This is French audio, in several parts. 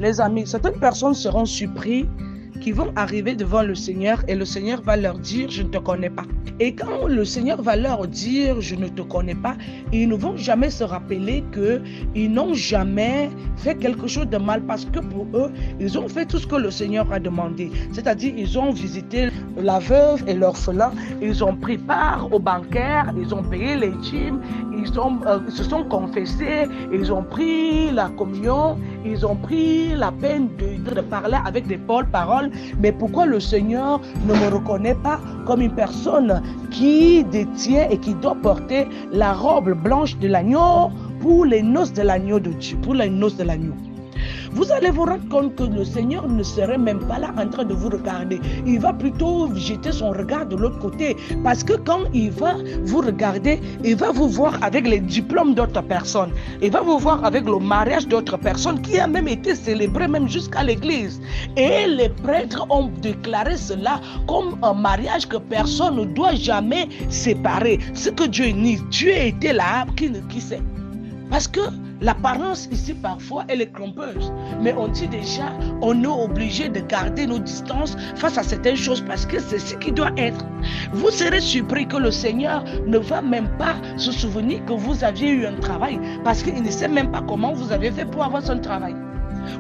Les amis, certaines personnes seront surpris qui vont arriver devant le Seigneur et le Seigneur va leur dire, je ne te connais pas. Et quand le Seigneur va leur dire, je ne te connais pas, ils ne vont jamais se rappeler qu'ils n'ont jamais fait quelque chose de mal parce que pour eux, ils ont fait tout ce que le Seigneur a demandé. C'est-à-dire, ils ont visité la veuve et l'orphelin, ils ont pris part aux banquets, ils ont payé les dîmes, ils se sont confessés, ils ont pris la communion, ils ont pris la peine de parler avec des paroles. Mais pourquoi le Seigneur ne me reconnaît pas comme une personne qui détient et qui doit porter la robe blanche de l'agneau pour les noces de l'agneau de Dieu, pour les noces de l'agneau? Vous allez vous rendre compte que le Seigneur ne serait même pas là en train de vous regarder. Il va plutôt jeter son regard de l'autre côté. Parce que quand il va vous regarder, il va vous voir avec les diplômes d'autres personnes. Il va vous voir avec le mariage d'autres personnes qui a même été célébré même jusqu'à l'église. Et les prêtres ont déclaré cela comme un mariage que personne ne doit jamais séparer. Ce que Dieu nie, Dieu était là, qui sait? Parce que l'apparence ici parfois elle est trompeuse, mais on dit déjà on est obligé de garder nos distances face à certaines choses parce que c'est ce qui doit être. Vous serez surpris que le Seigneur ne va même pas se souvenir que vous aviez eu un travail parce qu'il ne sait même pas comment vous avez fait pour avoir son travail.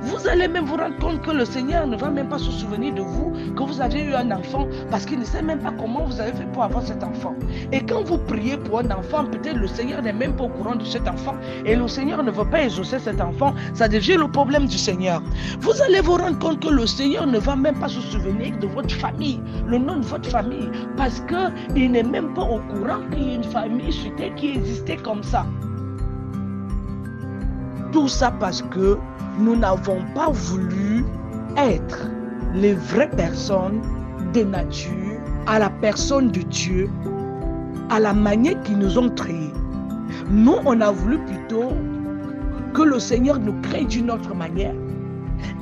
Vous allez même vous rendre compte que le Seigneur ne va même pas se souvenir de vous, que vous avez eu un enfant, parce qu'il ne sait même pas comment vous avez fait pour avoir cet enfant. Et quand vous priez pour un enfant, peut-être le Seigneur n'est même pas au courant de cet enfant, et le Seigneur ne veut pas exaucer cet enfant, ça devient le problème du Seigneur. Vous allez vous rendre compte que le Seigneur ne va même pas se souvenir de votre famille, le nom de votre famille, parce qu'il n'est même pas au courant qu'il y a une famille sur terre qui existait comme ça. Tout ça parce que nous n'avons pas voulu être les vraies personnes de nature, à la personne de Dieu, à la manière qu'ils nous ont créés. Nous, on a voulu plutôt que le Seigneur nous crée d'une autre manière.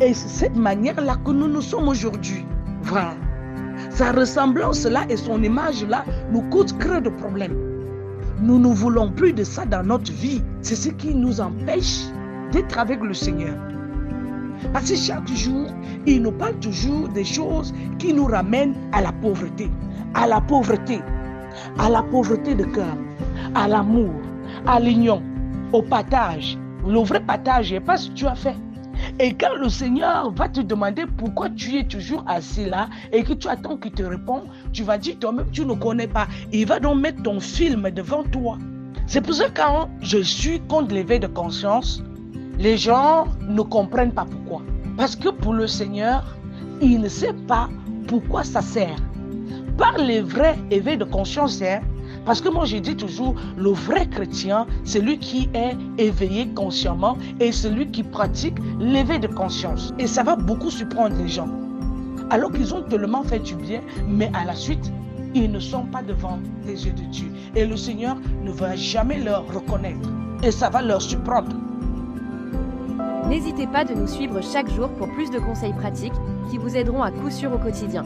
Et c'est cette manière-là que nous sommes aujourd'hui. Voilà. Sa ressemblance-là et son image-là nous cause creux de problèmes. Nous ne voulons plus de ça dans notre vie. C'est ce qui nous empêche d'être avec le Seigneur. Parce que chaque jour, il nous parle toujours des choses qui nous ramènent à la pauvreté. À la pauvreté. À la pauvreté de cœur. À l'amour. À l'union. Au partage. Le vrai partage, pas ce que tu as fait. Et quand le Seigneur va te demander pourquoi tu es toujours assis là et que tu attends qu'il te réponde, tu vas dire toi-même tu ne connais pas. Il va donc mettre ton film devant toi. C'est pour ça que quand je suis contre l'éveil de conscience, les gens ne comprennent pas pourquoi. Parce que pour le Seigneur, il ne sait pas pourquoi ça sert. Par les vrais éveils de conscience, parce que moi je dis toujours, le vrai chrétien, c'est lui qui est éveillé consciemment et celui qui pratique l'éveil de conscience. Et ça va beaucoup surprendre les gens. Alors qu'ils ont tellement fait du bien, mais à la suite, ils ne sont pas devant les yeux de Dieu. Et le Seigneur ne va jamais leur reconnaître. Et ça va leur surprendre. N'hésitez pas de nous suivre chaque jour pour plus de conseils pratiques qui vous aideront à coup sûr au quotidien.